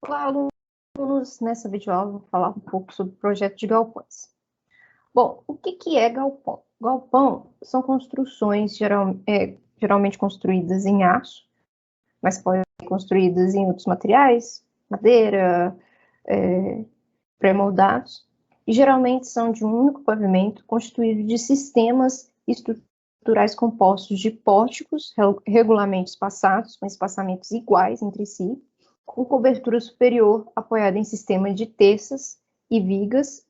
Olá, alunos! Nessa videoaula eu vou falar um pouco sobre o projeto de galpões. Bom, o que é galpão? Galpão são construções geralmente construídas em aço, mas podem ser construídas em outros materiais, madeira, pré-moldados, e geralmente são de um único pavimento constituído de sistemas estruturais compostos de pórticos regularmente espaçados, com espaçamentos iguais entre si, com cobertura superior apoiada em sistema de terças e vigas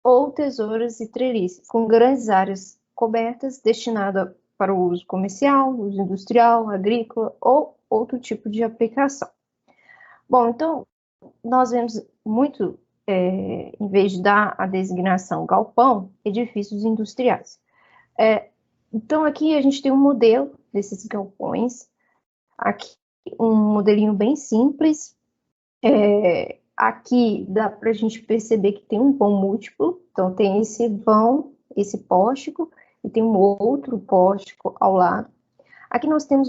ou tesouras e treliças, com grandes áreas cobertas destinadas para o uso comercial, uso industrial, agrícola ou outro tipo de aplicação. Bom, então, nós vemos muito, em vez de dar a designação galpão, edifícios industriais. Então, aqui a gente tem um modelo desses galpões, aqui um modelinho bem simples. Aqui dá para a gente perceber que tem um vão múltiplo, então tem esse vão, esse pórtico, e tem um outro pórtico ao lado. Aqui nós temos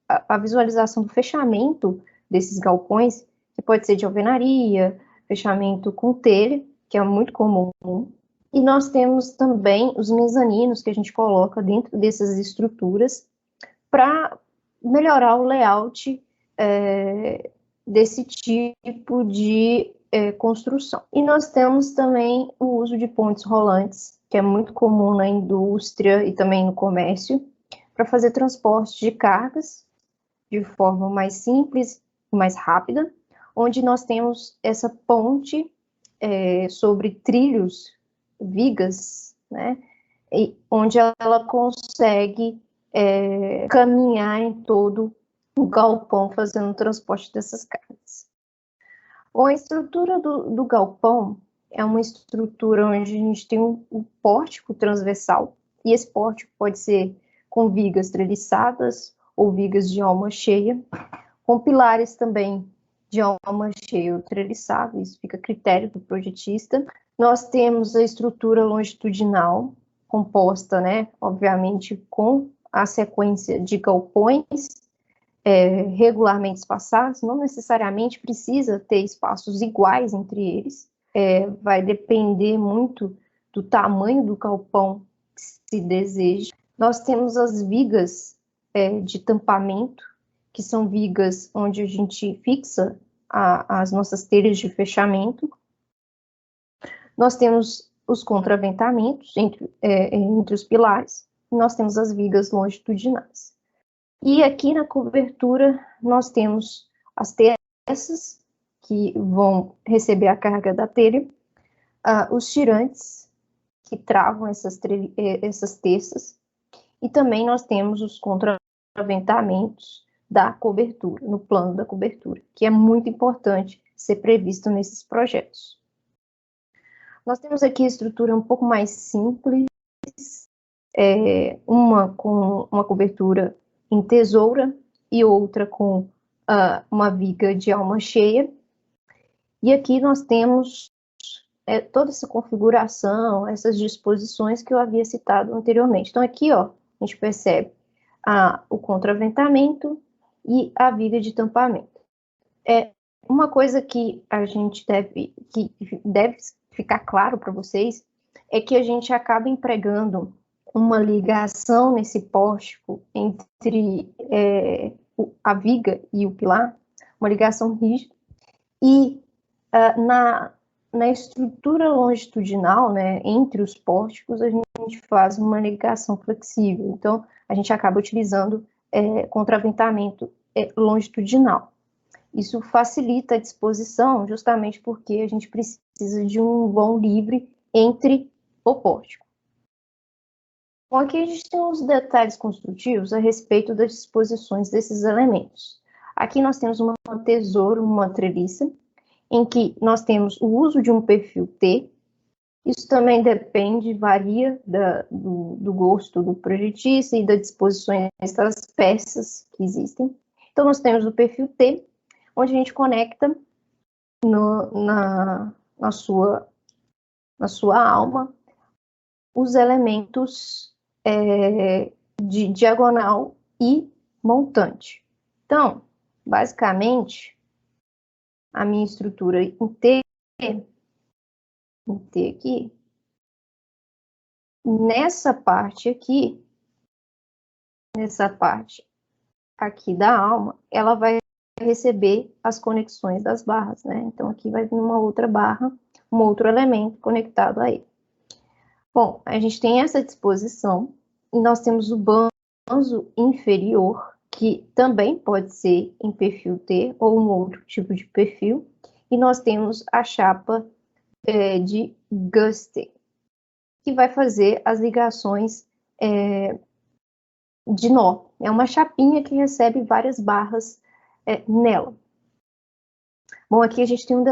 a visualização do fechamento desses galpões, que pode ser de alvenaria, fechamento com telha, que é muito comum. E nós temos também os mezaninos que a gente coloca dentro dessas estruturas para melhorar o layout desse tipo de construção. E nós temos também o uso de pontes rolantes, que é muito comum na indústria e também no comércio, para fazer transporte de cargas de forma mais simples e mais rápida, onde nós temos essa ponte sobre trilhos, vigas, né, e onde ela consegue caminhar em todo o galpão fazendo o transporte dessas cargas. Bom, a estrutura do galpão é uma estrutura onde a gente tem um pórtico transversal, e esse pórtico pode ser com vigas treliçadas ou vigas de alma cheia, com pilares também de alma cheia ou treliçado, isso fica a critério do projetista. Nós temos a estrutura longitudinal, composta, né, obviamente, com a sequência de galpões regularmente espaçados, não necessariamente precisa ter espaços iguais entre eles, vai depender muito do tamanho do galpão que se deseja. Nós temos as vigas de tampamento, que são vigas onde a gente fixa as nossas telhas de fechamento. Nós temos os contraventamentos entre os pilares, e nós temos as vigas longitudinais. E aqui na cobertura nós temos as terças, que vão receber a carga da telha, os tirantes, que travam essas terças, e também nós temos os contraventamentos da cobertura, no plano da cobertura, que é muito importante ser previsto nesses projetos. Nós temos aqui a estrutura um pouco mais simples, uma com uma cobertura em tesoura e outra com uma viga de alma cheia. E aqui nós temos toda essa configuração, essas disposições que eu havia citado anteriormente. Então aqui, ó, a gente percebe o contraventamento e a viga de tampamento. Uma coisa que a gente deve ficar claro para vocês é que a gente acaba empregando uma ligação nesse pórtico entre a viga e o pilar, uma ligação rígida, e na estrutura longitudinal, né, entre os pórticos, a gente faz uma ligação flexível. Então, a gente acaba utilizando contraventamento longitudinal. Isso facilita a disposição, justamente porque a gente precisa de um vão livre entre o pórtico. Bom, aqui a gente tem uns detalhes construtivos a respeito das disposições desses elementos. Aqui nós temos uma tesoura, uma treliça, em que nós temos o uso de um perfil T. Isso também varia do gosto do projetista e das disposições das peças que existem. Então, nós temos o perfil T, onde a gente conecta na sua alma os elementos de diagonal e montante. Então, basicamente, a minha estrutura em T aqui, nessa parte aqui da alma, ela vai receber as conexões das barras, né? Então, aqui vai vir uma outra barra, um outro elemento conectado a ele. Bom, a gente tem essa disposição, e nós temos o banzo inferior, que também pode ser em perfil T, ou um outro tipo de perfil, e nós temos a chapa de Guster, que vai fazer as ligações de nó. É uma chapinha que recebe várias barras nela. Bom, aqui a gente tem um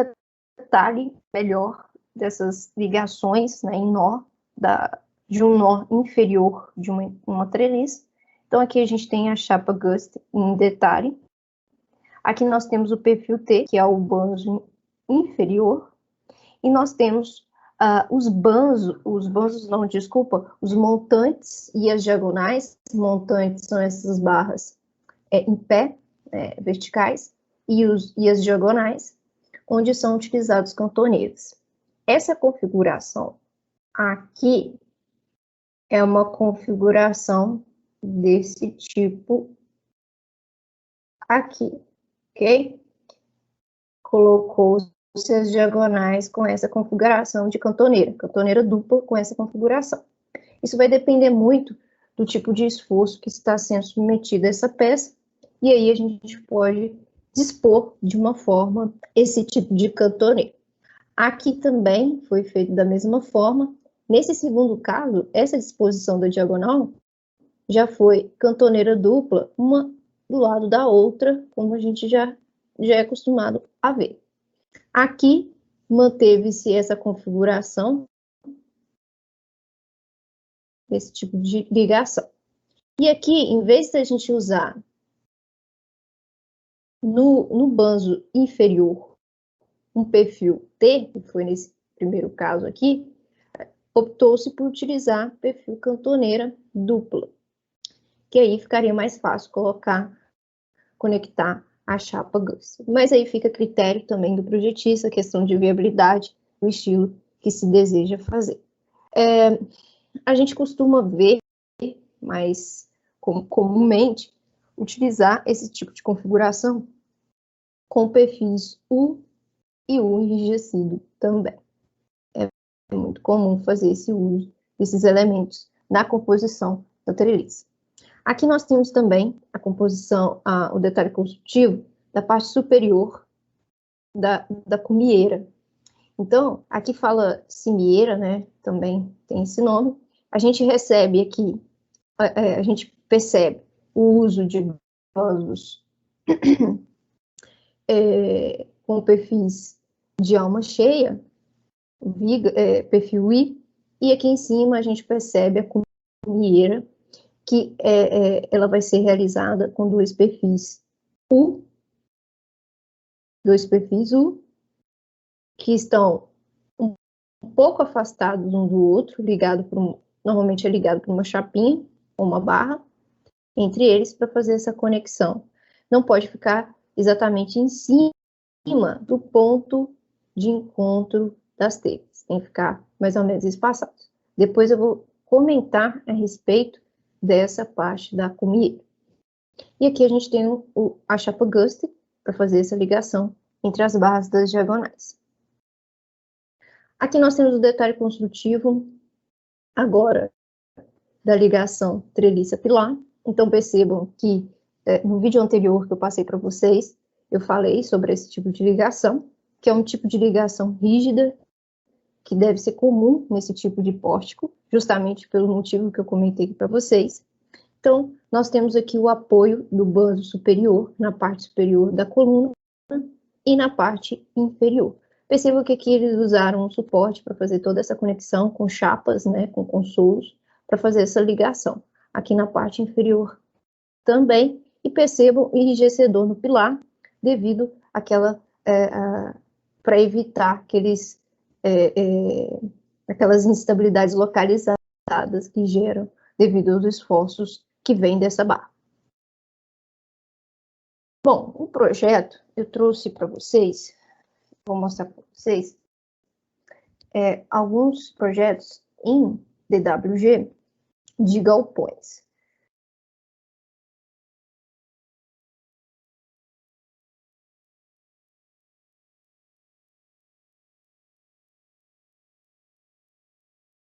detalhe melhor dessas ligações, né, em nó, de um nó inferior de uma treliça. Então, aqui a gente tem a chapa Guster em detalhe. Aqui nós temos o perfil T, que é o banzo inferior. E nós temos os montantes e as diagonais. Montantes são essas barras em pé, verticais, e as diagonais, onde são utilizados cantoneiros. Essa configuração aqui é uma configuração desse tipo aqui, ok? Colocou-se as diagonais com essa configuração de cantoneira dupla com essa configuração. Isso vai depender muito do tipo de esforço que está sendo submetido a essa peça, e aí a gente pode dispor de uma forma esse tipo de cantoneira. Aqui também foi feito da mesma forma. Nesse segundo caso, essa disposição da diagonal já foi cantoneira dupla, uma do lado da outra, como a gente já é acostumado a ver. Aqui, manteve-se essa configuração, esse tipo de ligação. E aqui, em vez de a gente usar no banzo inferior um perfil T, que foi nesse primeiro caso aqui, optou-se por utilizar perfil cantoneira dupla, que aí ficaria mais fácil conectar a chapa Guster. Mas aí fica a critério também do projetista, a questão de viabilidade, o estilo que se deseja fazer. A gente costuma ver, mais comumente, utilizar esse tipo de configuração com perfis U e U enrijecido também. É muito comum fazer esse uso desses elementos na composição da treliça. Aqui nós temos também a composição, o detalhe construtivo da parte superior da cumieira. Então, aqui fala cimieira, né? Também tem esse nome. A gente recebe aqui, a gente percebe o uso de banzos com perfis de alma cheia, perfil I, e aqui em cima a gente percebe a cumieira, que ela vai ser realizada com dois perfis U, que estão um pouco afastados um do outro, normalmente é ligado por uma chapinha ou uma barra entre eles para fazer essa conexão. Não pode ficar exatamente em cima do ponto de encontro das telhas, tem que ficar mais ou menos espaçados. Depois eu vou comentar a respeito dessa parte da cumieira. E aqui a gente tem a chapa Guster para fazer essa ligação entre as barras das diagonais. Aqui nós temos o detalhe construtivo agora da ligação treliça-pilar. Então percebam que no vídeo anterior que eu passei para vocês, eu falei sobre esse tipo de ligação, que é um tipo de ligação rígida, que deve ser comum nesse tipo de pórtico, justamente pelo motivo que eu comentei aqui para vocês. Então, nós temos aqui o apoio do banzo superior, na parte superior da coluna e na parte inferior. Percebam que aqui eles usaram um suporte para fazer toda essa conexão com chapas, né, com consolos, para fazer essa ligação. Aqui na parte inferior também, e percebam o enrijecedor no pilar, devido àquela, para evitar aquelas instabilidades localizadas que geram devido aos esforços que vêm dessa barra. Bom, o projeto eu trouxe para vocês vou mostrar para vocês alguns projetos em DWG de galpões.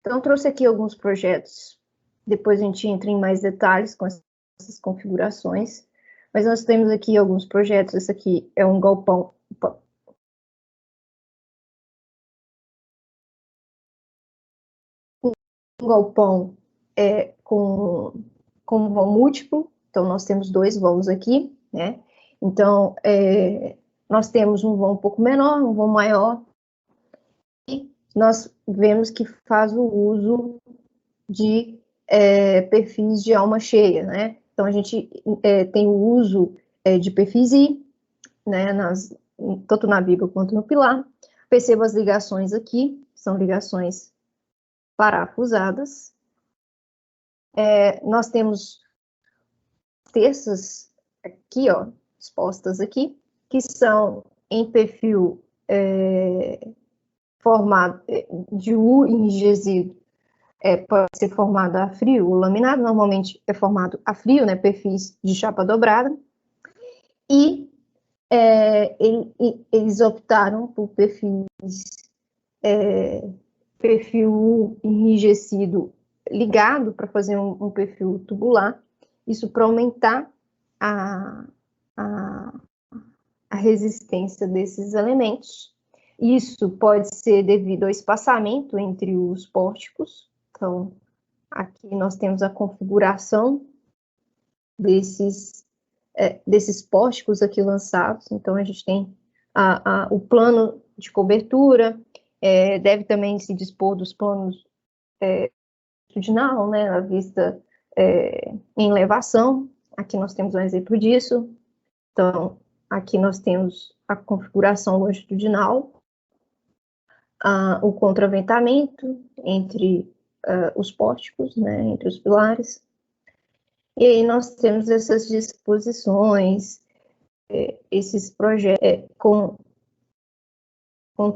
Então, trouxe aqui alguns projetos, depois a gente entra em mais detalhes com essas configurações, mas nós temos aqui alguns projetos. Esse aqui é um galpão, com um vão múltiplo. Então, nós temos dois vãos aqui, né? Então, nós temos um vão um pouco menor, um vão maior, e nós vemos que faz o uso de perfis de alma cheia, né? Então, a gente tem o uso de perfis I, né, tanto na viga quanto no pilar. Perceba as ligações aqui, são ligações parafusadas. Nós temos terças aqui, ó, expostas aqui, que são em perfil formado de U enrijecido, pode ser formado a frio ou laminado, normalmente é formado a frio, né, perfis de chapa dobrada, e eles optaram por perfil U enrijecido ligado para fazer um perfil tubular, isso para aumentar a resistência desses elementos. Isso pode ser devido ao espaçamento entre os pórticos. Então, aqui nós temos a configuração desses pórticos aqui lançados. Então, a gente tem o plano de cobertura, deve também se dispor dos planos longitudinal, né, a vista em elevação. Aqui nós temos um exemplo disso. Então, aqui nós temos a configuração longitudinal, o contraventamento entre os pórticos, né, entre os pilares. E aí nós temos essas disposições, esses projetos com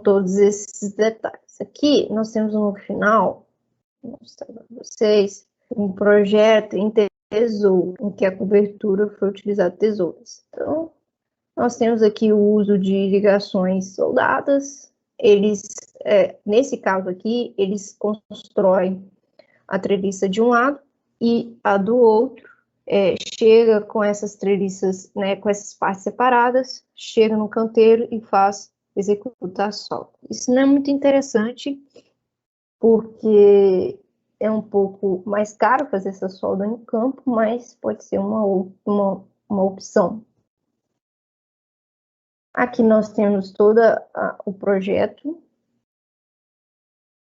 todos esses detalhes. Aqui nós temos no final, vou mostrar para vocês, um projeto em tesouro, em que a cobertura foi utilizada tesouras. Então, nós temos aqui o uso de ligações soldadas. Eles, nesse caso aqui, eles constroem a treliça de um lado e a do outro, chega com essas treliças, né, com essas partes separadas, chega no canteiro e executa a solda. Isso não é muito interessante, porque é um pouco mais caro fazer essa solda no campo, mas pode ser uma opção. Aqui nós temos todo o projeto.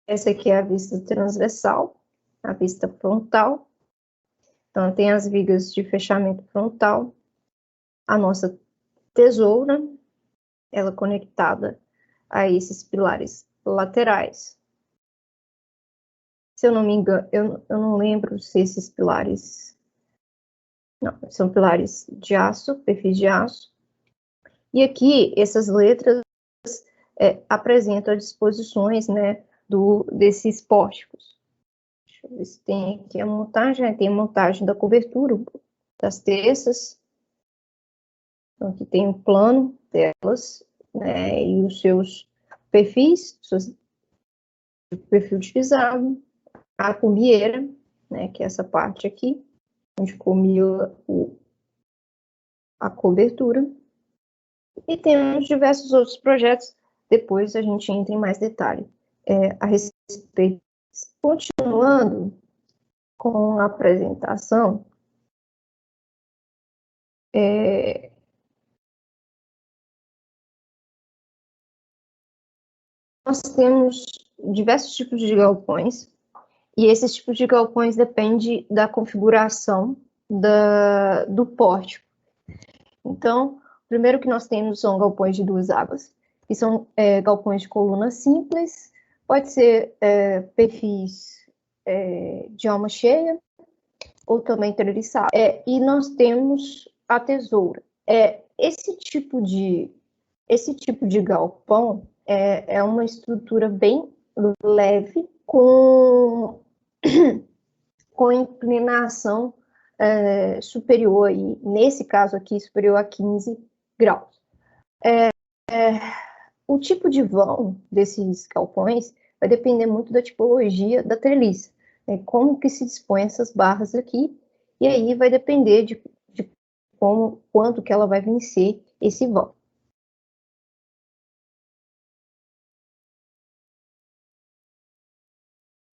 Essa aqui é a vista transversal, a vista frontal. Então, tem as vigas de fechamento frontal, a nossa tesoura, ela conectada a esses pilares laterais. Se eu não me engano, eu não lembro se esses pilares... Não, são pilares de aço, perfis de aço. E aqui, essas letras apresentam as disposições, né, desses pórticos. Deixa eu ver se tem aqui a montagem. Tem a montagem da cobertura, das terças. Então, aqui tem o plano delas, né, e os seus perfis, o perfil utilizado, a cumieira, né, que é essa parte aqui, onde comila a cobertura. E temos diversos outros projetos, depois a gente entra em mais detalhe a respeito. Continuando com a apresentação, nós temos diversos tipos de galpões, e esses tipos de galpões dependem da configuração do pórtico. Então, o primeiro que nós temos são galpões de duas águas, que são galpões de coluna simples, pode ser perfis de alma cheia, ou também treliçado. E nós temos a tesoura. Esse tipo de Esse tipo de galpão é uma estrutura bem leve, com inclinação superior, aí, nesse caso aqui, superior a 15 graus. O tipo de vão desses galpões vai depender muito da tipologia da treliça, né? Como que se dispõe essas barras aqui, e aí vai depender de quanto que ela vai vencer esse vão.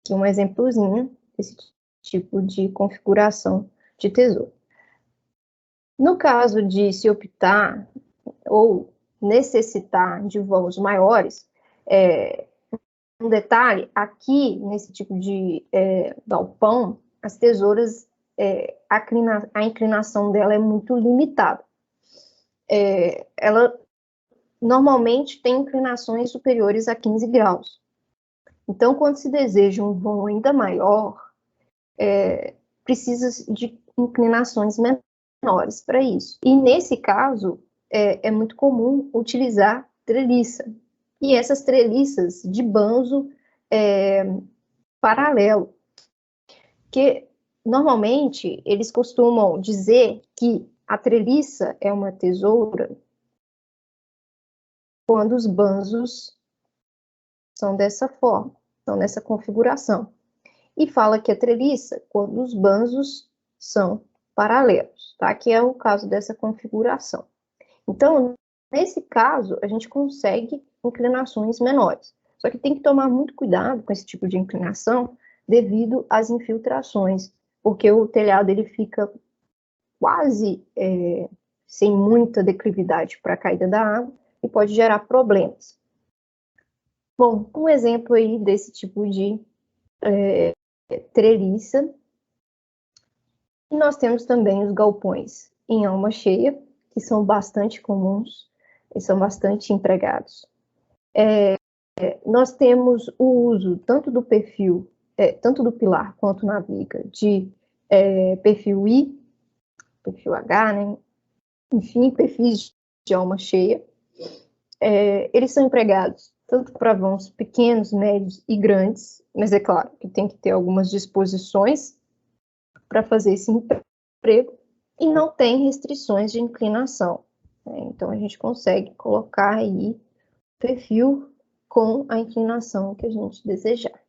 Aqui um exemplozinho desse tipo de configuração de tesouro. No caso de se optar ou necessitar de vãos maiores, um detalhe, aqui nesse tipo de galpão, as tesouras, a inclinação dela é muito limitada. Ela normalmente tem inclinações superiores a 15 graus. Então, quando se deseja um vão ainda maior, precisa de inclinações menores para isso. E nesse caso, é muito comum utilizar treliça. E essas treliças de banzo paralelo, que normalmente eles costumam dizer que a treliça é uma tesoura quando os banzos são dessa forma, são nessa configuração. E fala que a treliça quando os banzos são paralelos, tá? Que é o caso dessa configuração. Então, nesse caso, a gente consegue inclinações menores. Só que tem que tomar muito cuidado com esse tipo de inclinação devido às infiltrações, porque o telhado ele fica quase sem muita declividade para a caída da água e pode gerar problemas. Bom, um exemplo aí desse tipo de treliça. E nós temos também os galpões em alma cheia, que são bastante comuns e são bastante empregados. Nós temos o uso tanto do perfil, tanto do pilar quanto na viga, de perfil I, perfil H, né? Enfim, perfis de alma cheia. Eles são empregados tanto para vãos pequenos, médios e grandes, mas é claro que tem que ter algumas disposições para fazer esse emprego, e não tem restrições de inclinação. Né? Então, a gente consegue colocar aí perfil com a inclinação que a gente desejar.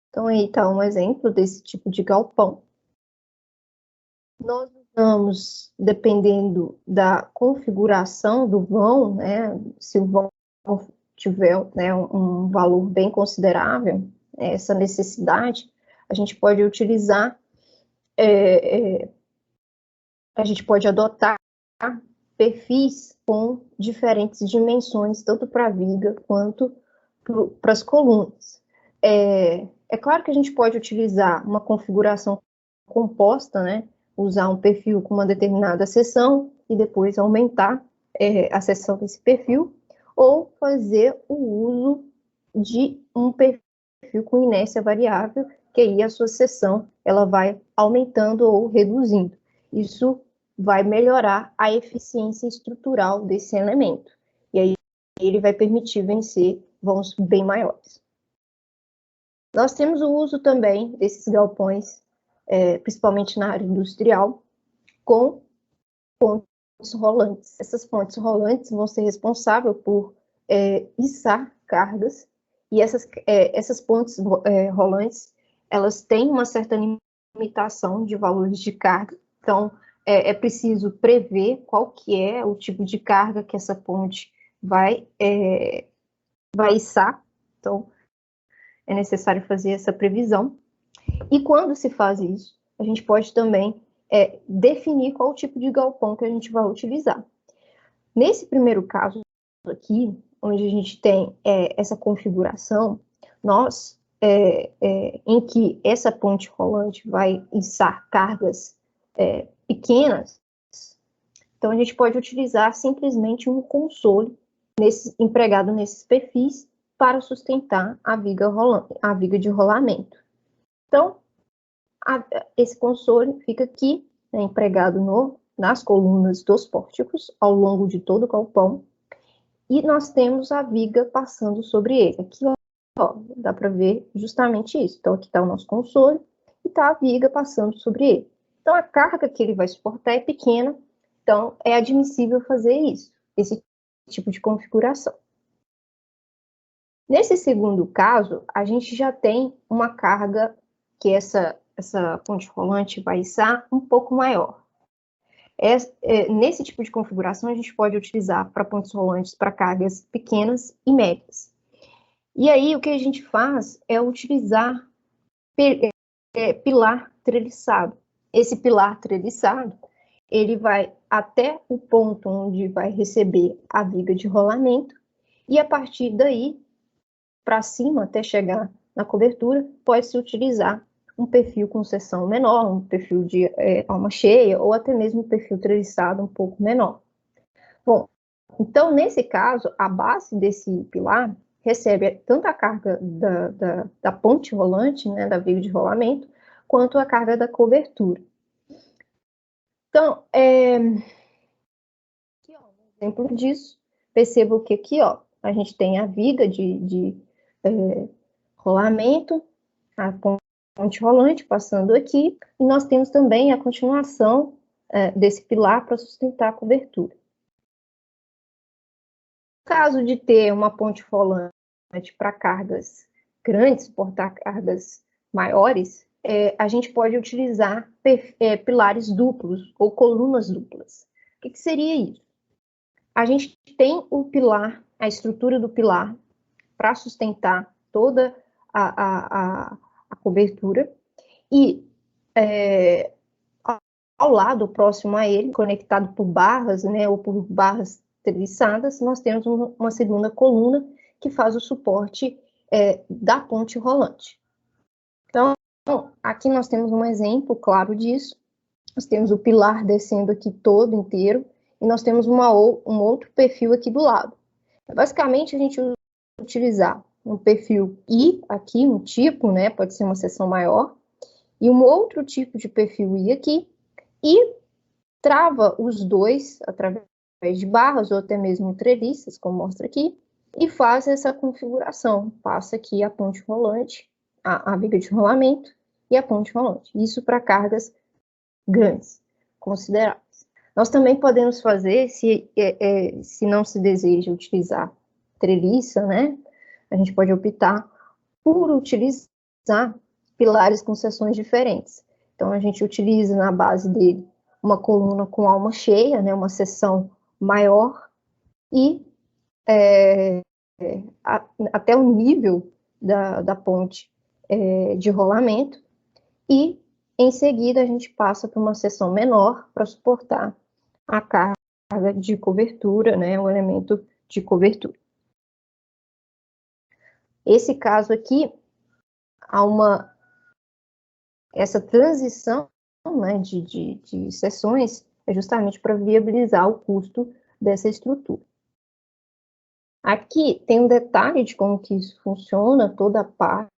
Então, aí está um exemplo desse tipo de galpão. Nós usamos, dependendo da configuração do vão, né, se o vão tiver, né, um valor bem considerável, essa necessidade, a gente pode utilizar, a gente pode adotar perfis com diferentes dimensões, tanto para a viga quanto para as colunas. É claro que a gente pode utilizar uma configuração composta, né? Usar um perfil com uma determinada seção e depois aumentar a seção desse perfil, ou fazer o uso de um perfil com inércia variável, que aí a sua seção ela vai aumentando ou reduzindo. Isso vai melhorar a eficiência estrutural desse elemento. E aí ele vai permitir vencer vãos bem maiores. Nós temos o uso também desses galpões, principalmente na área industrial, com pontes rolantes. Essas pontes rolantes vão ser responsáveis por içar cargas, e essas pontes rolantes, elas têm uma certa limitação de valores de carga, então é preciso prever qual que é o tipo de carga que essa ponte vai içar, então é necessário fazer essa previsão. E quando se faz isso, a gente pode também definir qual tipo de galpão que a gente vai utilizar. Nesse primeiro caso aqui, onde a gente tem essa configuração, nós, em que essa ponte rolante vai içar cargas pequenas, então a gente pode utilizar simplesmente um console empregado nesses perfis para sustentar a viga de rolamento. Então, esse console fica aqui, né, empregado no nas colunas dos pórticos, ao longo de todo o galpão, e nós temos a viga passando sobre ele. Aqui, ó, dá para ver justamente isso. Então, aqui está o nosso console e está a viga passando sobre ele. Então, a carga que ele vai suportar é pequena, então é admissível fazer isso, esse tipo de configuração. Nesse segundo caso, a gente já tem uma carga que essa ponte rolante vai içar um pouco maior. Nesse tipo de configuração, a gente pode utilizar para pontes rolantes para cargas pequenas e médias. E aí, o que a gente faz é utilizar pilar treliçado. Esse pilar treliçado, ele vai até o ponto onde vai receber a viga de rolamento, e a partir daí, para cima, até chegar na cobertura, pode-se utilizar um perfil com seção menor, um perfil de alma cheia, ou até mesmo um perfil treliçado um pouco menor. Bom, então, nesse caso, a base desse pilar recebe tanto a carga da ponte rolante, né, da viga de rolamento, quanto a carga da cobertura. Então, aqui, ó, um exemplo disso, perceba que aqui, ó, a gente tem a viga de rolamento, a ponte rolante passando aqui, e nós temos também a continuação desse pilar para sustentar a cobertura. No caso de ter uma ponte rolante para cargas grandes, suportar cargas maiores, a gente pode utilizar pilares duplos ou colunas duplas. O que seria isso? A gente tem o pilar, a estrutura do pilar, para sustentar toda a cobertura, e ao lado, próximo a ele, conectado por barras, né, ou por barras treliçadas, nós temos uma segunda coluna que faz o suporte da ponte rolante. Então, aqui nós temos um exemplo claro disso. Nós temos o pilar descendo aqui todo inteiro, e nós temos um outro perfil aqui do lado. Basicamente, a gente utilizar um perfil I aqui, um tipo, né, pode ser uma seção maior, e um outro tipo de perfil I aqui, e trava os dois através de barras ou até mesmo treliças, como mostra aqui, e faz essa configuração. Passa aqui a ponte rolante, a viga de rolamento e a ponte rolante. Isso para cargas grandes, consideráveis. Nós também podemos fazer, se não se deseja utilizar treliça, né? A gente pode optar por utilizar pilares com seções diferentes. Então, a gente utiliza na base dele uma coluna com alma cheia, né, uma seção maior, e até o nível da ponte de rolamento, e em seguida a gente passa para uma seção menor para suportar a carga de cobertura, né, o elemento de cobertura. Esse caso aqui, essa transição, né, de seções é justamente para viabilizar o custo dessa estrutura. Aqui tem um detalhe de como que isso funciona, toda a parte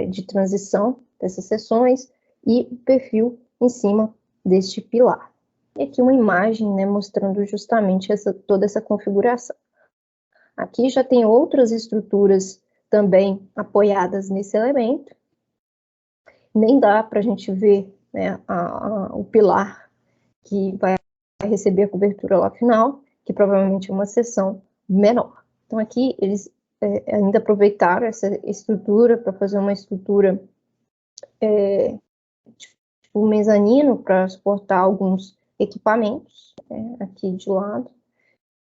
de transição dessas seções e o perfil em cima deste pilar. E aqui uma imagem, né, mostrando justamente toda essa configuração. Aqui já tem outras estruturas também apoiadas nesse elemento. Nem dá para a gente ver, né, o pilar que vai receber a cobertura lá final, que provavelmente é uma seção menor. Então, aqui eles ainda aproveitaram essa estrutura para fazer uma estrutura tipo mezanino para suportar alguns equipamentos, aqui de lado,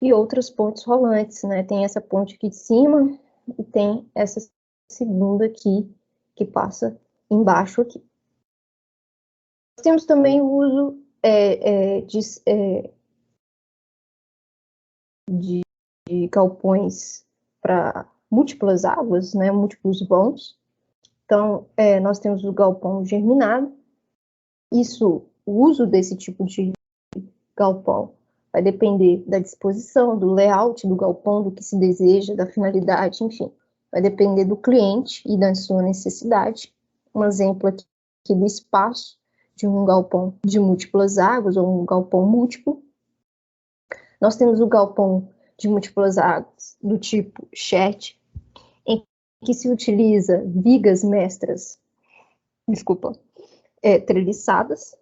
e outras pontes rolantes, né? Tem essa ponte aqui de cima e tem essa segunda aqui que passa embaixo aqui. Nós temos também o uso de galpões para múltiplas águas, né, múltiplos vãos. Então, nós temos o galpão germinado. O uso desse tipo de galpão vai depender da disposição, do layout do galpão, do que se deseja, da finalidade, enfim. Vai depender do cliente e da sua necessidade. Um exemplo aqui do espaço de um galpão de múltiplas águas, ou um galpão múltiplo. Nós temos o galpão de múltiplas águas do tipo shed, em que se utiliza vigas mestras, treliçadas.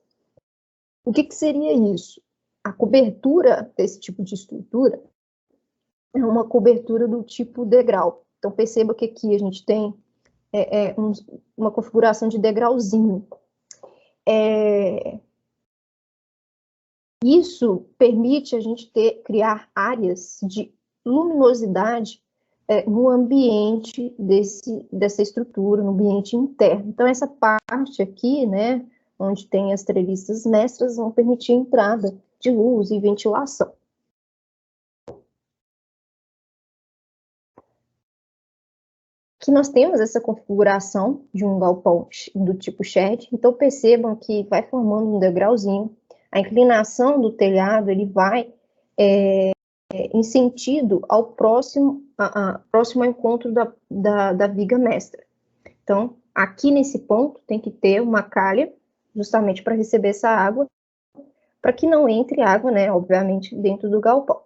O que seria isso? A cobertura desse tipo de estrutura é uma cobertura do tipo degrau. Então, perceba que aqui a gente tem uma configuração de degrauzinho. Isso permite a gente criar áreas de luminosidade no ambiente dessa estrutura, no ambiente interno. Então, essa parte aqui, né, onde tem as treliças mestras, vão permitir a entrada de luz e ventilação. Aqui nós temos essa configuração de um galpão do tipo shed, então percebam que vai formando um degrauzinho. A inclinação do telhado, ele vai em sentido ao próximo encontro da viga mestra. Então, aqui nesse ponto, tem que ter uma calha, justamente para receber essa água, para que não entre água, né, obviamente, dentro do galpão.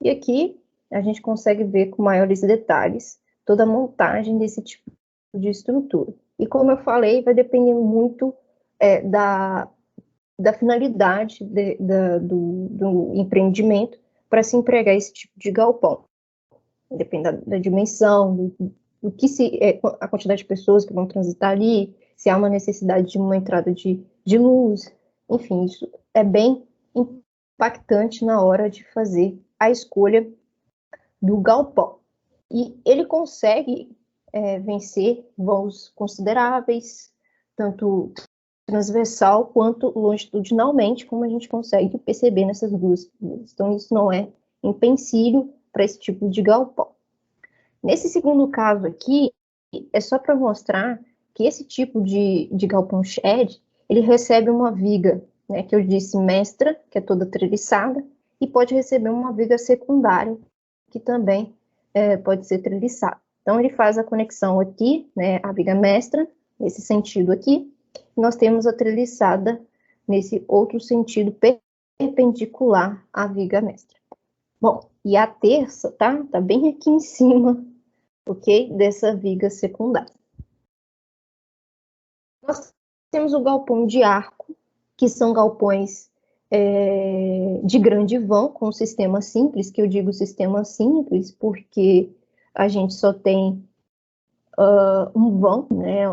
E aqui, a gente consegue ver com maiores detalhes toda a montagem desse tipo de estrutura. E como eu falei, vai depender muito da finalidade do empreendimento para se empregar esse tipo de galpão. Depende da dimensão, do que a quantidade de pessoas que vão transitar ali, se há uma necessidade de uma entrada de luz, enfim, isso é bem impactante na hora de fazer a escolha do galpão. E ele consegue vencer voos consideráveis, tanto transversal quanto longitudinalmente, como a gente consegue perceber nessas duas figuras. Então, isso não é empecilho para esse tipo de galpão. Nesse segundo caso aqui, é só para mostrar que esse tipo de galpão shed, ele recebe uma viga, né, que eu disse mestra, que é toda treliçada, e pode receber uma viga secundária, que também pode ser treliçada. Então, ele faz a conexão aqui, né, a viga mestra, nesse sentido aqui, e nós temos a treliçada nesse outro sentido perpendicular à viga mestra. Bom, e a terça, tá bem aqui em cima, ok? Dessa viga secundária. Nós temos o galpão de arco, que são galpões de grande vão, com sistema simples, que eu digo sistema simples, porque a gente só tem um vão, né,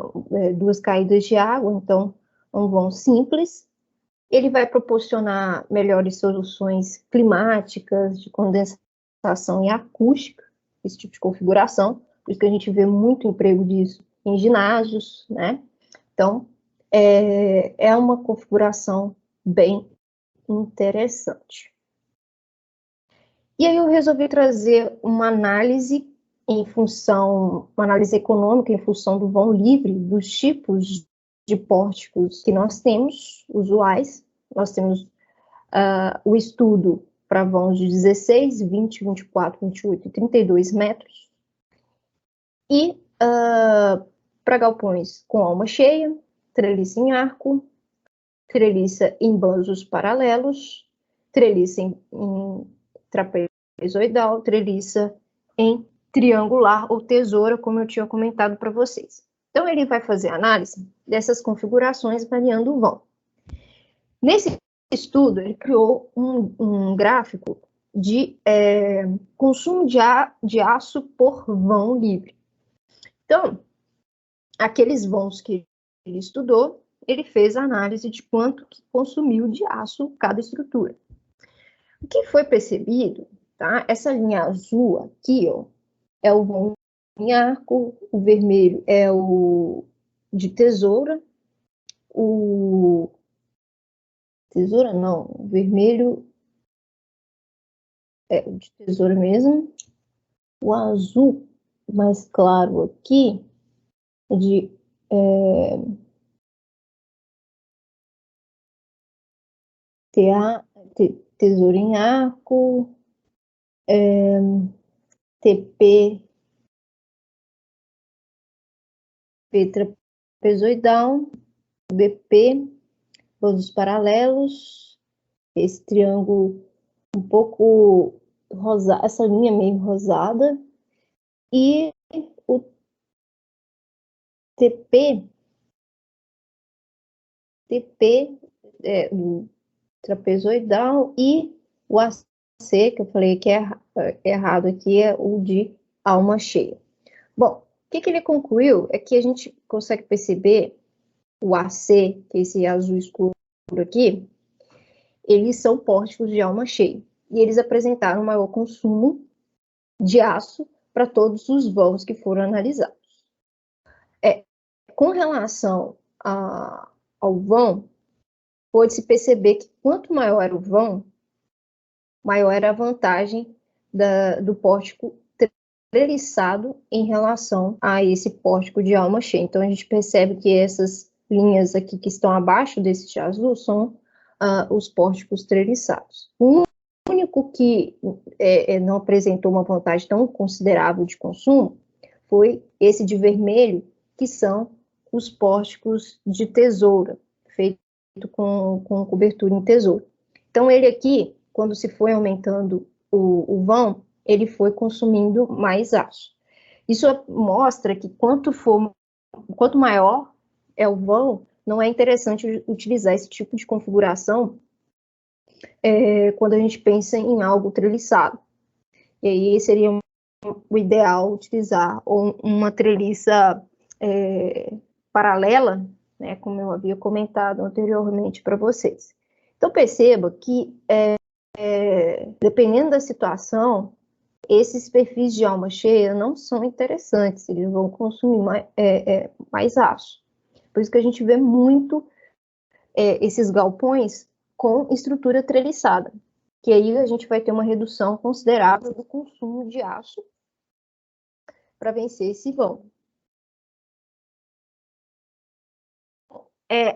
duas caídas de água, então um vão simples. Ele vai proporcionar melhores soluções climáticas, de condensação e acústica, esse tipo de configuração, por isso que a gente vê muito emprego disso em ginásios, né? Então, é uma configuração bem interessante. E aí eu resolvi trazer uma análise uma análise econômica em função do vão livre, dos tipos de pórticos que nós temos, usuais. Nós temos o estudo para vãos de 16, 20, 24, 28 e 32 metros. E para galpões com alma cheia, treliça em arco, treliça em banjos paralelos, treliça em trapezoidal, treliça em triangular ou tesoura, como eu tinha comentado para vocês. Então, ele vai fazer análise dessas configurações variando o vão. Nesse estudo, ele criou um gráfico de consumo de aço por vão livre. Então, aqueles vãos que ele estudou, ele fez a análise de quanto que consumiu de aço cada estrutura. O que foi percebido, tá? Essa linha azul aqui, ó, é o vão em arco, o vermelho é o de tesoura, tesoura não, o vermelho é o de tesoura mesmo, o azul mais claro aqui é de tesoura em arco, TP trapezoidal, BP, todos os paralelos, esse triângulo um pouco rosado, essa linha meio rosada, e o TP, o trapezoidal, e o AC, que eu falei que é errado aqui, é o de alma cheia. Bom, o que ele concluiu é que a gente consegue perceber o AC, que é esse azul escuro aqui, eles são pórticos de alma cheia. E eles apresentaram maior consumo de aço para todos os vãos que foram analisados. Com relação ao vão, pode-se perceber que quanto maior era o vão, maior era a vantagem do pórtico treliçado em relação a esse pórtico de alma cheia. Então, a gente percebe que essas linhas aqui que estão abaixo desse azul são os pórticos treliçados. O único que não apresentou uma vantagem tão considerável de consumo foi esse de vermelho, que são os pórticos de tesoura, feito com cobertura em tesoura. Então, ele aqui, quando se foi aumentando o vão, ele foi consumindo mais aço. Isso mostra que quanto maior é o vão, não é interessante utilizar esse tipo de configuração quando a gente pensa em algo treliçado. E aí seria o ideal utilizar uma treliça paralela, né, como eu havia comentado anteriormente para vocês. Então, perceba que, dependendo da situação, esses perfis de alma cheia não são interessantes, eles vão consumir mais aço. Por isso que a gente vê muito esses galpões com estrutura treliçada, que aí a gente vai ter uma redução considerável do consumo de aço para vencer esse vão.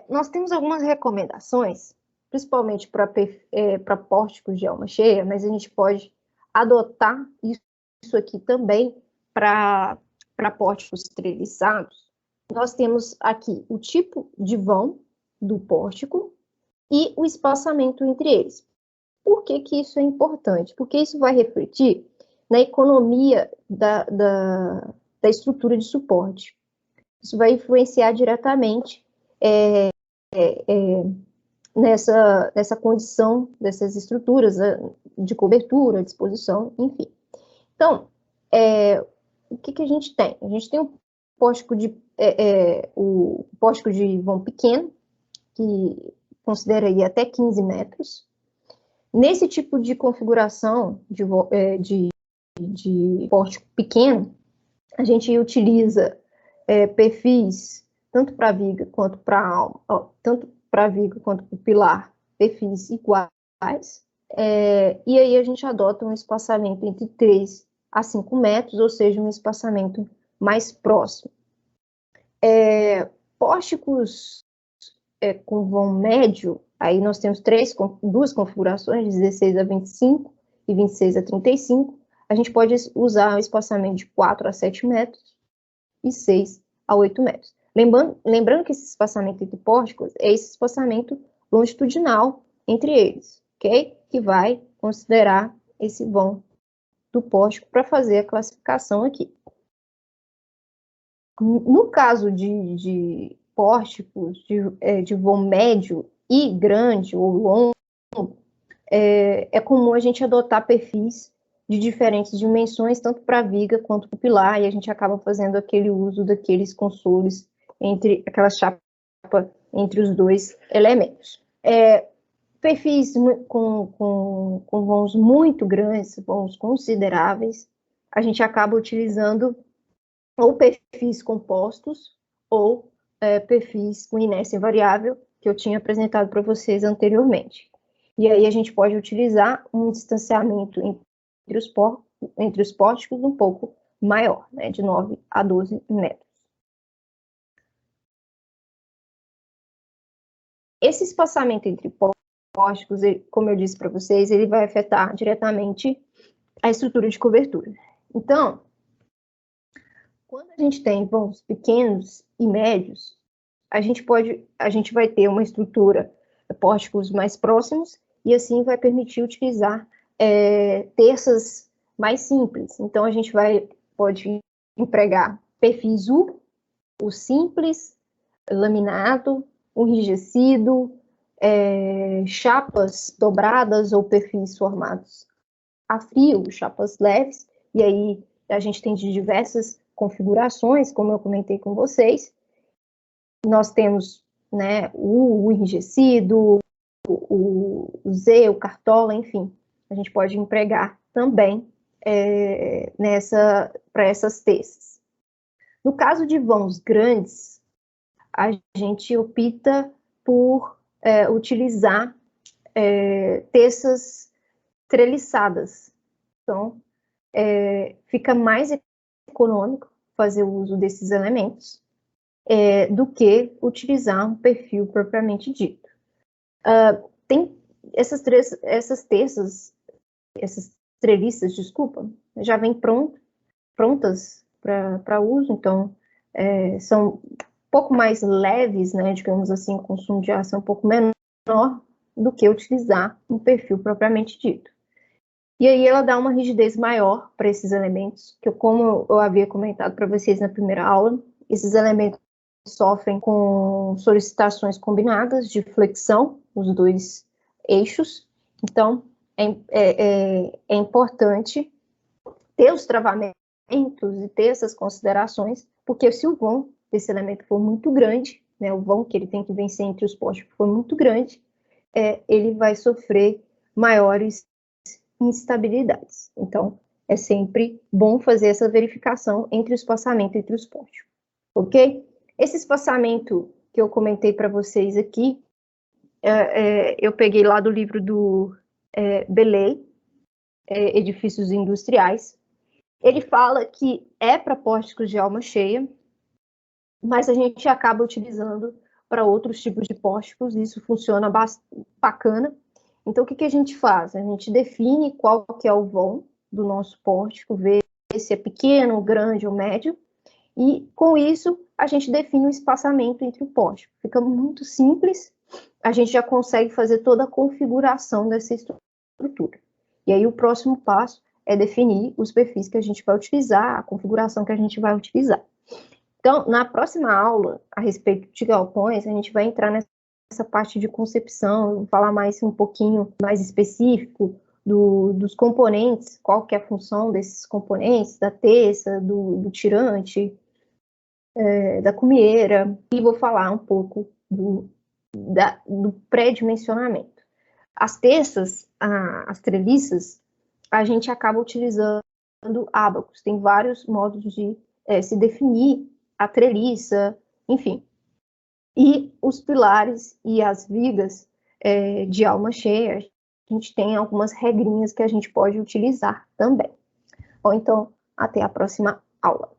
Nós temos algumas recomendações, principalmente para pórticos de alma cheia, mas a gente pode adotar isso aqui também para pórticos treliçados. Nós temos aqui o tipo de vão do pórtico e o espaçamento entre eles. Por que isso é importante? Porque isso vai refletir na economia da estrutura de suporte. Isso vai influenciar diretamente nessa condição dessas estruturas de cobertura, disposição, enfim. Então, o que a gente tem? A gente tem o pórtico de vão pequeno, que considera aí até 15 metros. Nesse tipo de configuração de pórtico pequeno, a gente utiliza perfis tanto para viga quanto para tanto para viga quanto para o pilar, perfis iguais, e aí a gente adota um espaçamento entre 3 a 5 metros, ou seja, um espaçamento mais próximo. Pórticos com vão médio, aí nós temos duas configurações, 16 a 25 e 26 a 35, a gente pode usar um espaçamento de 4 a 7 metros e 6 a 8 metros. Lembrando que esse espaçamento entre pórticos é esse espaçamento longitudinal entre eles, ok? Que vai considerar esse vão do pórtico para fazer a classificação aqui. No caso de pórticos de vão médio e grande ou longo, é comum a gente adotar perfis de diferentes dimensões, tanto para a viga quanto para o pilar, e a gente acaba fazendo aquele uso daqueles consoles aquela chapa entre os dois elementos. Perfis com vãos muito grandes, vãos consideráveis, a gente acaba utilizando ou perfis compostos ou perfis com inércia variável, que eu tinha apresentado para vocês anteriormente. E aí a gente pode utilizar um distanciamento entre os pórticos um pouco maior, né, de 9 a 12 metros. Esse espaçamento entre pórticos, como eu disse para vocês, ele vai afetar diretamente a estrutura de cobertura. Então, quando a gente tem vãos pequenos e médios, a gente vai ter uma estrutura, pórticos mais próximos, e assim vai permitir utilizar terças mais simples. Então, a gente pode empregar perfis U, o simples, laminado, enrijecido, chapas dobradas ou perfis formados a frio, chapas leves, e aí a gente tem de diversas configurações, como eu comentei com vocês. Nós temos, né, o enrijecido, o Z, o cartola, enfim, a gente pode empregar também para essas terças. No caso de vãos grandes, a gente opta por utilizar terças treliçadas. Então, fica mais econômico fazer o uso desses elementos do que utilizar um perfil propriamente dito. Tem essas terças, essas treliças, desculpa, já vêm prontas para uso, então são um pouco mais leves, né, digamos assim, o consumo de ar é um pouco menor do que utilizar um perfil propriamente dito. E aí ela dá uma rigidez maior para esses elementos, que como eu havia comentado para vocês na primeira aula, esses elementos sofrem com solicitações combinadas de flexão, os dois eixos. Então, é importante ter os travamentos e ter essas considerações, porque se o vão desse elemento for muito grande, né, o vão que ele tem que vencer entre os postos for muito grande, ele vai sofrer maiores instabilidades. Então, é sempre bom fazer essa verificação entre o espaçamento entre os postos, ok? Esse espaçamento que eu comentei para vocês aqui, eu peguei lá do livro do Belay, Edifícios Industriais. Ele fala que é para pórticos de alma cheia, mas a gente acaba utilizando para outros tipos de pórticos, e isso funciona bacana. Então, o que a gente faz? A gente define qual que é o vão do nosso pórtico, vê se é pequeno, grande ou médio, e com isso a gente define o espaçamento entre o pórtico. Fica muito simples, a gente já consegue fazer toda a configuração dessa estrutura. E aí o próximo passo é definir os perfis que a gente vai utilizar, a configuração que a gente vai utilizar. Então, na próxima aula, a respeito de galpões, a gente vai entrar nessa parte de concepção, vou falar mais um pouquinho mais específico dos componentes, qual que é a função desses componentes, da terça, do tirante, da cumieira, e vou falar um pouco do pré-dimensionamento. As terças, as treliças, a gente acaba utilizando ábacos, tem vários modos de se definir a treliça, enfim. E os pilares e as vigas de alma cheia, a gente tem algumas regrinhas que a gente pode utilizar também. Ou então, até a próxima aula.